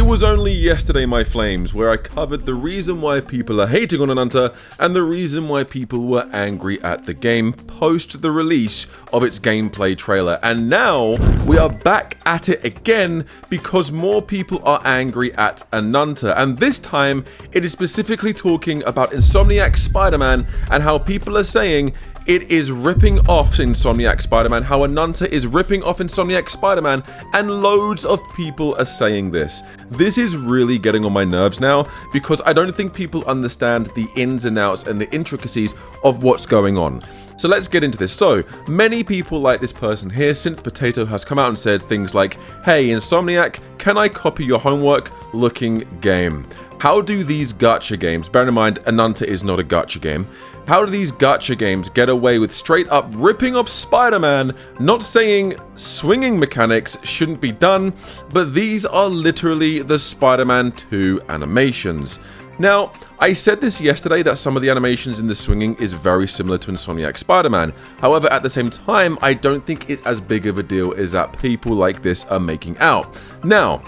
It was only yesterday, my flames, where I covered the reason why people are hating on Ananta and the reason why people were angry at the game post the release of its gameplay trailer. And now we are back at it again because more people are angry at Ananta. And this time it is specifically talking about Insomniac Spider-Man and how people are saying it is ripping off Insomniac Spider-Man, how Ananta is ripping off Insomniac Spider-Man, and loads of people are saying this. This is really getting on my nerves now because I don't think people understand the ins and outs and the intricacies of what's going on. So let's get into this. So many people like this person here, Synth Potato, has come out and said things like, "Hey Insomniac, can I copy your homework looking game? How do these gacha games," bear in mind Ananta is not a gacha game, "how do these gacha games get away with straight up ripping off Spider-Man? Not saying swinging mechanics shouldn't be done, but these are literally the Spider-Man 2 animations." Now, I said this yesterday that some of the animations in the swinging is very similar to Insomniac Spider-Man. However, at the same time, I don't think it's as big of a deal as that people like this are making out. Now,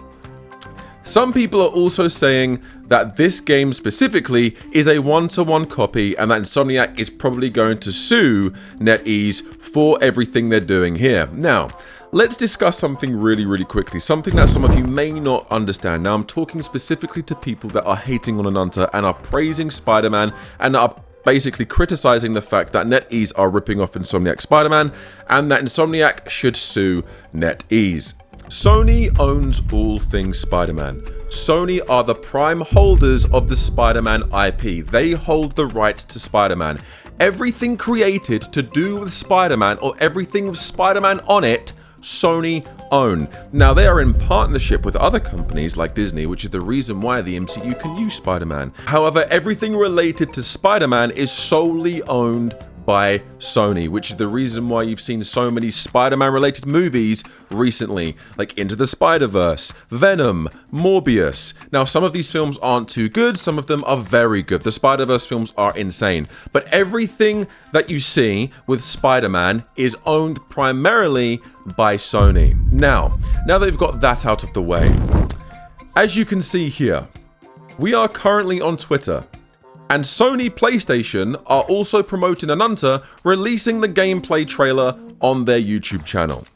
some people are also saying that this game specifically is a one-to-one copy and that Insomniac is probably going to sue NetEase for everything they're doing here. Now, let's discuss something really quickly, something that some of you may not understand. Now, I'm talking specifically to people that are hating on Ananta and are praising Spider-Man and are basically criticizing the fact that NetEase are ripping off Insomniac Spider-Man and that Insomniac should sue NetEase. Sony owns all things Spider-Man. Sony are the prime holders of the Spider-Man IP. They hold the right to Spider-Man. Everything created to do with Spider-Man or everything with Spider-Man on it, Sony own. Now they are in partnership with other companies like Disney, which is the reason why the MCU can use Spider-Man. However, everything related to Spider-Man is solely owned by Sony, which is the reason why you've seen so many Spider-Man related movies recently, like Into the Spider-Verse, Venom, Morbius. Now, some of these films aren't too good, some of them are very good. The Spider-Verse films are insane, but everything that you see with Spider-Man is owned primarily by Sony. Now that we've got that out of the way, as you can see here, we are currently on Twitter. And Sony PlayStation are also promoting Ananta, releasing the gameplay trailer on their YouTube channel.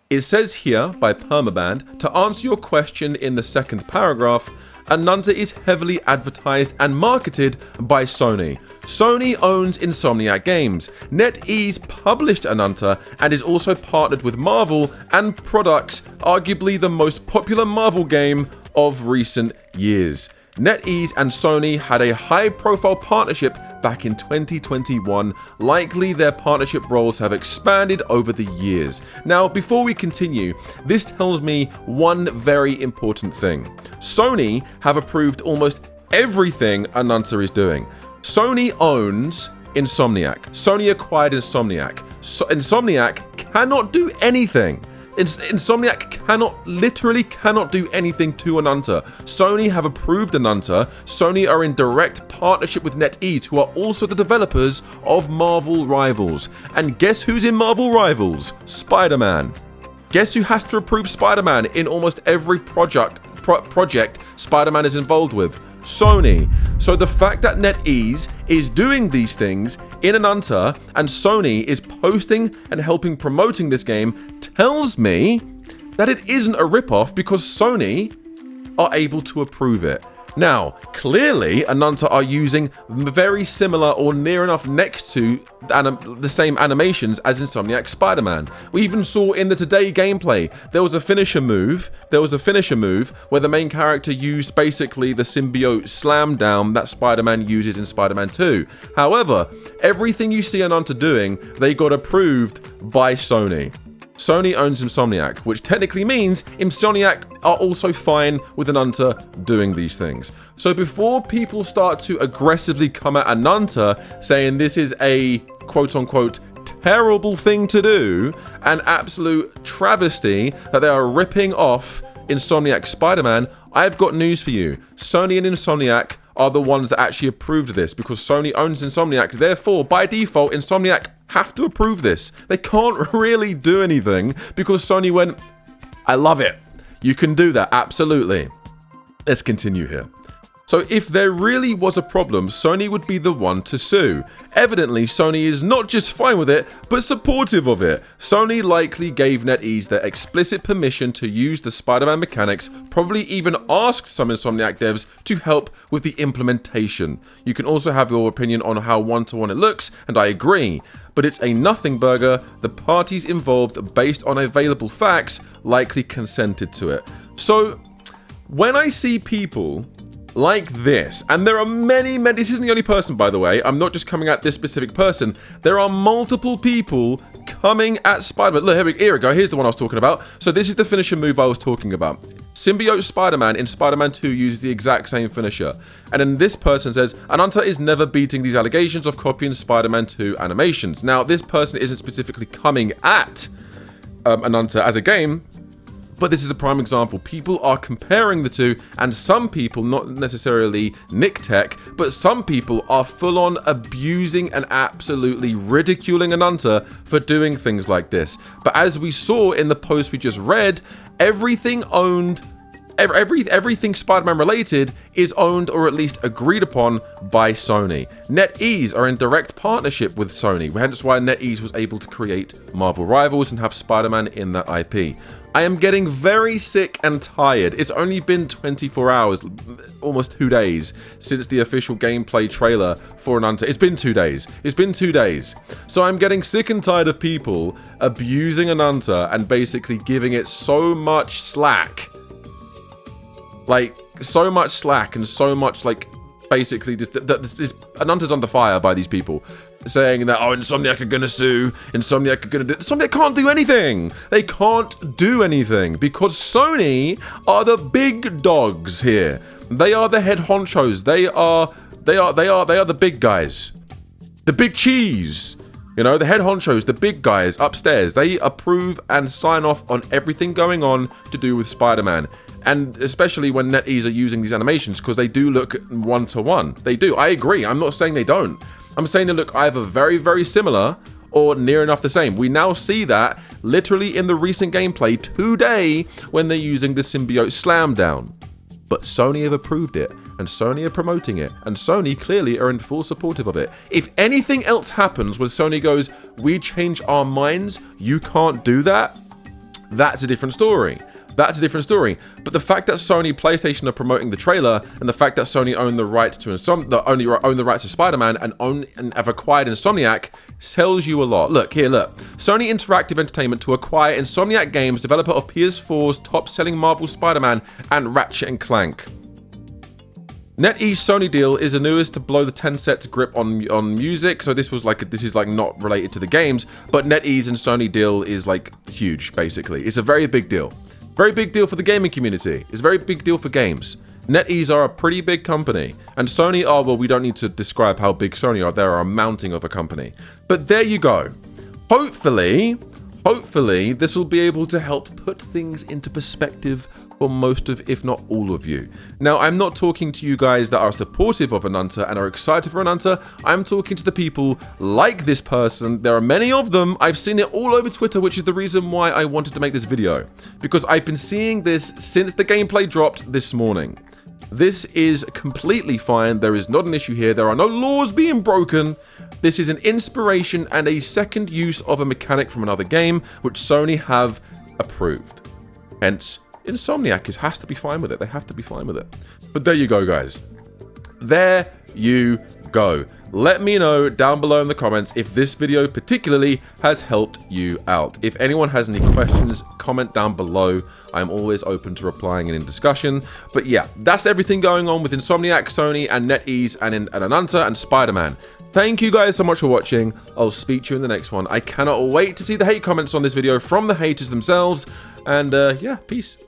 It says here by Permaband, to answer your question in the second paragraph, Ananta is heavily advertised and marketed by Sony. Sony owns Insomniac Games. NetEase published Ananta and is also partnered with Marvel and products arguably the most popular Marvel game of recent years. NetEase and Sony had a high-profile partnership back in 2021. Likely their partnership roles have expanded over the years. Now, before we continue, this tells me one very important thing. Sony have approved almost everything Ananta is doing. Sony owns Insomniac. Sony acquired Insomniac. Insomniac cannot do anything. Insomniac literally cannot do anything to Ananta. Sony have approved Ananta. Sony are in direct partnership with NetEase, who are also the developers of Marvel Rivals. And guess who's in Marvel Rivals? Spider-Man. Guess who has to approve Spider-Man in almost every project Spider-Man is involved with? Sony. So the fact that NetEase is doing these things in Ananta and Sony is posting and helping promoting this game tells me that it isn't a ripoff because Sony are able to approve it. Now, clearly, Ananta are using very similar or near enough next to the same animations as Insomniac Spider-Man. We even saw in the Today gameplay, there was a finisher move where the main character used basically the symbiote slam down that Spider-Man uses in Spider-Man 2. However, everything you see Ananta doing, they got approved by Sony. Sony owns Insomniac, which technically means Insomniac are also fine with Ananta doing these things. So before people start to aggressively come at Ananta saying this is a quote-unquote terrible thing to do, an absolute travesty that they are ripping off Insomniac Spider-Man, I've got news for you. Sony and Insomniac are the ones that actually approved this because Sony owns Insomniac. Therefore, by default, Insomniac have to approve this. They can't really do anything because Sony went, I love it. You can do that, absolutely. Let's continue here. So if there really was a problem, Sony would be the one to sue. Evidently, Sony is not just fine with it, but supportive of it. Sony likely gave NetEase their explicit permission to use the Spider-Man mechanics, probably even asked some Insomniac devs to help with the implementation. You can also have your opinion on how one-to-one it looks, and I agree. But it's a nothing burger. The parties involved, based on available facts, likely consented to it. So, when I see people like this, and there are many, this isn't the only person, by the way, I'm not just coming at this specific person, there are multiple people coming at Spider-Man. Look, here we go, here's the one I was talking about. So this is the finisher move I was talking about. Symbiote Spider-Man in Spider-Man 2 uses the exact same finisher. And then this person says, Ananta is never beating these allegations of copying Spider-Man 2 animations. Now, this person isn't specifically coming at Ananta as a game, but this is a prime example. People are comparing the two, and some people, not necessarily Nick Tech, but some people are full-on abusing and absolutely ridiculing Ananta for doing things like this. But as we saw in the post we just read, everything Spider-Man related is owned or at least agreed upon by Sony. NetEase are in direct partnership with Sony, hence why NetEase was able to create Marvel Rivals and have Spider-Man in that IP. I am getting very sick and tired. It's only been 24 hours, almost 2 days, since the official gameplay trailer for Ananta. It's been 2 days. It's been 2 days. So I'm getting sick and tired of people abusing Ananta and basically giving it so much slack. Like, so much slack and so much, like, basically, Ananta's under fire by these people. Saying that, oh, Insomniac are gonna sue, Insomniac are gonna do... Insomniac can't do anything! They can't do anything, because Sony are the big dogs here. They are the head honchos. They are the big guys. The big cheese. You know, the head honchos, the big guys upstairs. They approve and sign off on everything going on to do with Spider-Man. And especially when NetEase are using these animations, because they do look one-to-one. They do, I agree, I'm not saying they don't. I'm saying they look either very, very similar or near enough the same. We now see that literally in the recent gameplay today when they're using the symbiote slam down. But Sony have approved it, and Sony are promoting it, and Sony clearly are in full supportive of it. If anything else happens when Sony goes, we change our minds, you can't do that, that's a different story. That's a different story. But the fact that Sony PlayStation are promoting the trailer, and the fact that Sony own the rights to own the rights to Spider-Man and have acquired Insomniac tells you a lot. Look here, look. Sony Interactive Entertainment to acquire Insomniac Games, developer of PS4's top-selling Marvel Spider-Man and Ratchet & Clank. NetEase Sony deal is the newest to blow the Tencent's grip on music, so this is like not related to the games, but NetEase and Sony deal is like huge, basically. It's a very big deal. Very big deal for the gaming community. It's a very big deal for games. NetEase are a pretty big company, and Sony are, well, we don't need to describe how big Sony are. They're a mounting of a company. But there you go. Hopefully, this will be able to help put things into perspective for most of, if not all of you. Now, I'm not talking to you guys that are supportive of Ananta and are excited for Ananta. I'm talking to the people like this person. There are many of them. I've seen it all over Twitter, which is the reason why I wanted to make this video. Because I've been seeing this since the gameplay dropped this morning. This is completely fine. There is not an issue here. There are no laws being broken. This is an inspiration and a second use of a mechanic from another game, which Sony have approved. Hence, Insomniac has to be fine with it. They have to be fine with it. But there you go, guys. There you go. Let me know down below in the comments if this video particularly has helped you out. If anyone has any questions, comment down below. I'm always open to replying and in discussion. But yeah, that's everything going on with Insomniac, Sony, and NetEase, and Ananta, and Spider-Man. Thank you guys so much for watching. I'll speak to you in the next one. I cannot wait to see the hate comments on this video from the haters themselves. And yeah, peace.